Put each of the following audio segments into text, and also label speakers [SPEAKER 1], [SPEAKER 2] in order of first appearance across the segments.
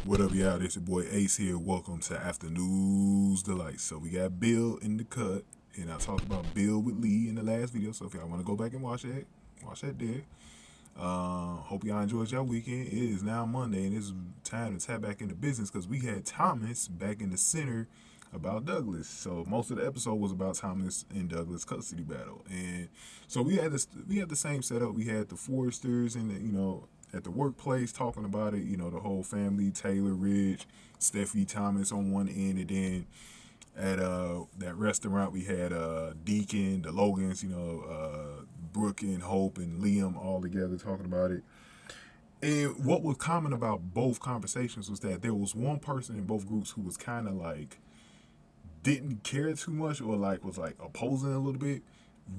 [SPEAKER 1] What up, y'all? This your boy Ace here. Welcome to Afternoon's Delight. So we got Bill in the cut, and I talked about Bill with Lee in the last video. So if y'all want to go back and watch that there. Hope y'all enjoyed y'all weekend. It is now Monday, and it's time to tap back into business because we had Thomas back in the center about Douglas. So most of the episode was about Thomas and Douglas custody battle, and so we had the same setup. We had the Forresters and at the workplace talking about it, the whole family, Taylor, Ridge, Steffy, Thomas on one end, and then at that restaurant we had Deacon, the Logans, Brooke and Hope and Liam all together talking about it. And what was common about both conversations was that there was one person in both groups who was kind of like didn't care too much or was opposing a little bit.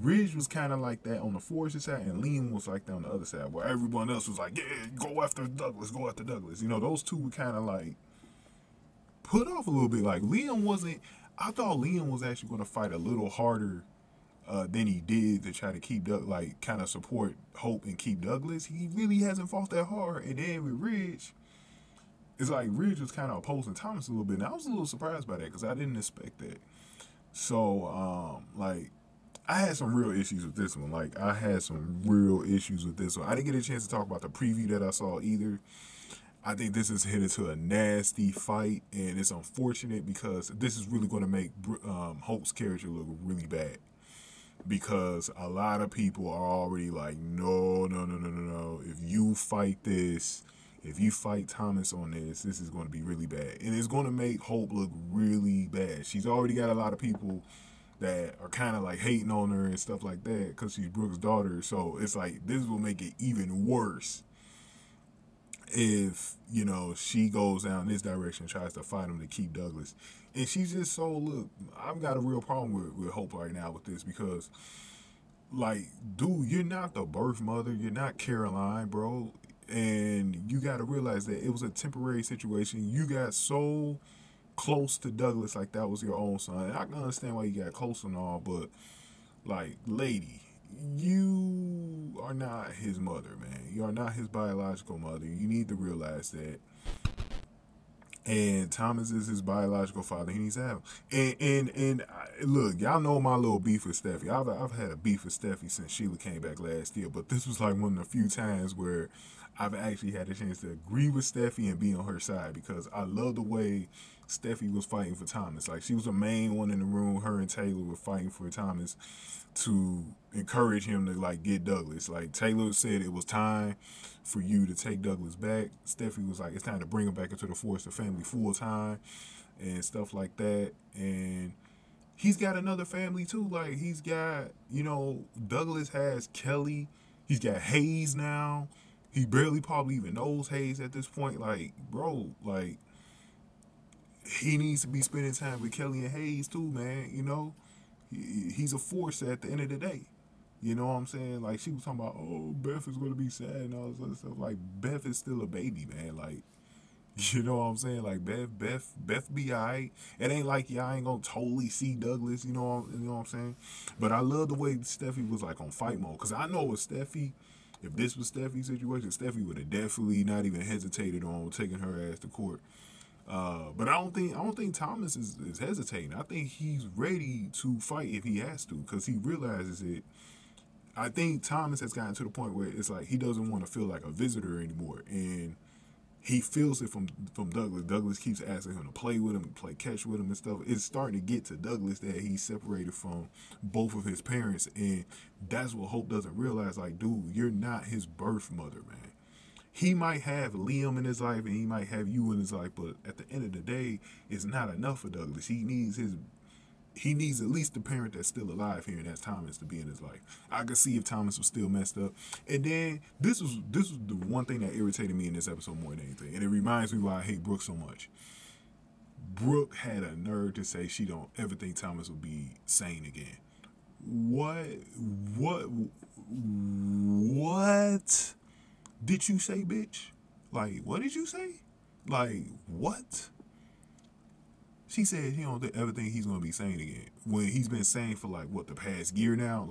[SPEAKER 1] Ridge was kind of like that on the Forrester side, and Liam was like that on the other side, where everyone else was like, yeah, go after Douglas. Those two were kind of like put off a little bit. Like Liam wasn't, I thought Liam was actually going to fight a little harder than he did to try to keep kind of support Hope and keep Douglas. He really hasn't fought that hard. And then with Ridge, it's like Ridge was kind of opposing Thomas a little bit. And I was a little surprised by that because I didn't expect that. So, I had some real issues with this one. I didn't get a chance to talk about the preview that I saw either. I think this is headed to a nasty fight, and it's unfortunate because this is really going to make Hope's character look really bad. Because a lot of people are already like, no. If you fight this, if you fight Thomas on this is going to be really bad. And it's going to make Hope look really bad. She's already got a lot of people that are kind of like hating on her and stuff like that because she's Brooke's daughter. So it's like this will make it even worse if she goes down this direction and tries to fight him to keep Douglas. And she's just so, look, I've got a real problem with Hope right now with this because dude, you're not the birth mother, you're not Caroline, bro, and you got to realize that it was a temporary situation. You got so close to Douglas like that was your own son. And I can understand why you got close and all, but lady, you are not his mother, man. You are not his biological mother. You need to realize that. And Thomas is his biological father. He needs to have him. And look, y'all know my little beef with Steffy. I've had a beef with Steffy since Sheila came back last year, but this was one of the few times where I've actually had a chance to agree with Steffy and be on her side because I love the way Steffy was fighting for Thomas. She was the main one in the room. Her and Taylor were fighting for Thomas to encourage him to get Douglas. Taylor said it was time for you to take Douglas back. Steffy was like, it's time to bring him back into the Forrester family full time and stuff like that. And he's got another family too. He's got, Douglas has Kelly. He's got Hayes now. He barely probably even knows Hayes at this point. Bro, he needs to be spending time with Kelly and Hayes too, man. He's a force at the end of the day. You know what I'm saying? She was talking about, oh, Beth is going to be sad and all this other stuff. Beth is still a baby, man. You know what I'm saying? Beth be all right. It ain't like y'all ain't going to totally see Douglas, you know what I'm saying? But I love the way Steffy was on fight mode. Because I know with Steffy, if this was Steffi's situation, Steffy would have definitely not even hesitated on taking her ass to court. But I don't think Thomas is hesitating. I think he's ready to fight if he has to because he realizes it. I think Thomas has gotten to the point where it's he doesn't want to feel like a visitor anymore, and he feels it from Douglas. Douglas keeps asking him to play with him, to play catch with him and stuff. It's starting to get to Douglas that he's separated from both of his parents, and that's what Hope doesn't realize. Dude, you're not his birth mother, man. He might have Liam in his life and he might have you in his life, but at the end of the day, it's not enough for Douglas. He needs at least the parent that's still alive here, and that's Thomas, to be in his life. I could see if Thomas was still messed up. And then this was the one thing that irritated me in this episode more than anything. And it reminds me why I hate Brooke so much. Brooke had a nerve to say she don't ever think Thomas will be sane again. What did you say, bitch? What did you say? What? She said he don't ever think he's going to be sane again. When he's been sane for, the past year now?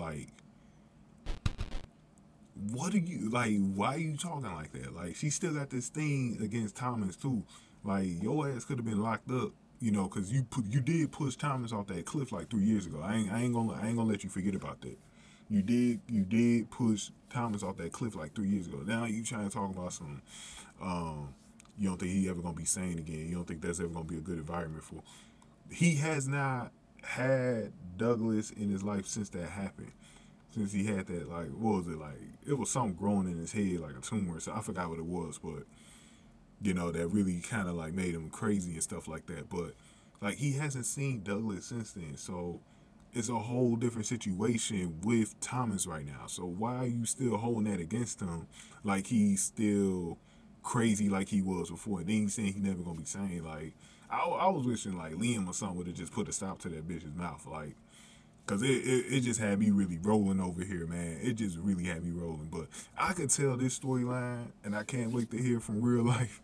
[SPEAKER 1] What are you, why are you talking like that? She still got this thing against Thomas, too. Like, your ass could have been locked up, you know, because you did push Thomas off that cliff like 3 years ago. I ain't gonna let you forget about that. You did push Thomas off that cliff like 3 years ago. Now you trying to talk about some you don't think he ever gonna be sane again. You don't think that's ever gonna be a good environment for. He has not had Douglas in his life since that happened. Since he had that, like, what was it, like, it was something growing in his head, like a tumor. So I forgot what it was, but you know, that really kind of like made him crazy and stuff like that. But like, he hasn't seen Douglas since then, so it's a whole different situation with Thomas right now. So why are you still holding that against him? Like, he's still crazy like he was before. And then he's saying he never gonna be sane. Like, I was wishing like Liam or something would have just put a stop to that bitch's mouth. Like, cause it just had me really rolling over here, man. It just really had me rolling. But I could tell this storyline, and I can't wait to hear from real life,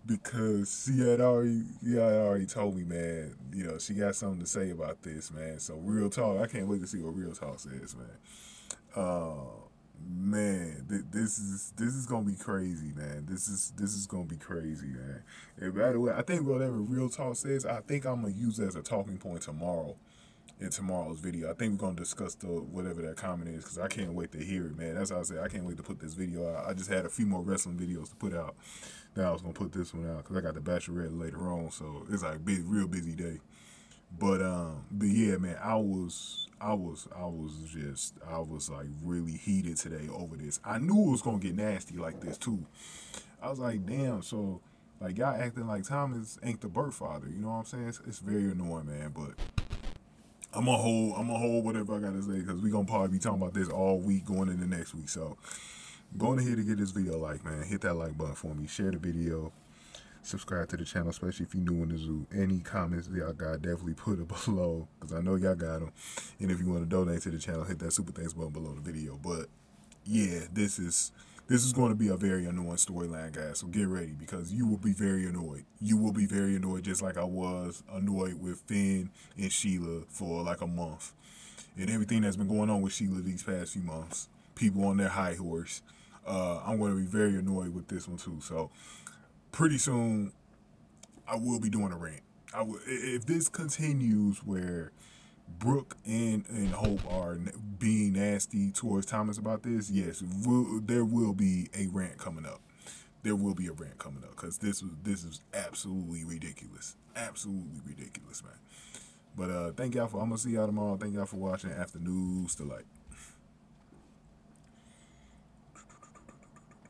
[SPEAKER 1] because she had already told me, man. You know, she got something to say about this, man. So real talk, I can't wait to see what real talk says, man. Man, this is gonna be crazy, man. This is gonna be crazy, man. And by the way, I think whatever real talk says, I think I'm gonna use it as a talking point tomorrow. In tomorrow's video, I think we're gonna discuss the whatever that comment is, because I can't wait to hear it, man. That's how I say I can't wait to put this video out. I just had a few more wrestling videos to put out. Now I was gonna put this one out because I got the Bachelorette later on, so it's like real busy day. But yeah, man, I was like really heated today over this. I knew it was gonna get nasty like this too. I was like, damn, so like y'all acting like Thomas ain't the birth father, you know what I'm saying? It's very annoying, man, but I'm gonna hold whatever I gotta say, because we gonna probably be talking about this all week going into next week. So going ahead to get this video like, man, hit that like button for me, share the video, subscribe to the channel, especially if you're new in the zoo. Any comments y'all got, definitely put it below, because I know y'all got them. And if you want to donate to the channel, hit that super thanks button below the video. But yeah, this is going to be a very annoying storyline, guys. So get ready, because you will be very annoyed. You will be very annoyed, just like I was annoyed with Finn and Sheila for like a month. And everything that's been going on with Sheila these past few months. People on their high horse. I'm going to be very annoyed with this one too. So pretty soon, I will be doing a rant. If this continues where Brooke and Hope are being nasty towards Thomas about this, yes, there will be a rant coming up. There will be a rant coming up, because this is absolutely ridiculous. Absolutely ridiculous, man. But thank y'all I'm gonna see y'all tomorrow. Thank y'all for watching After News to Light.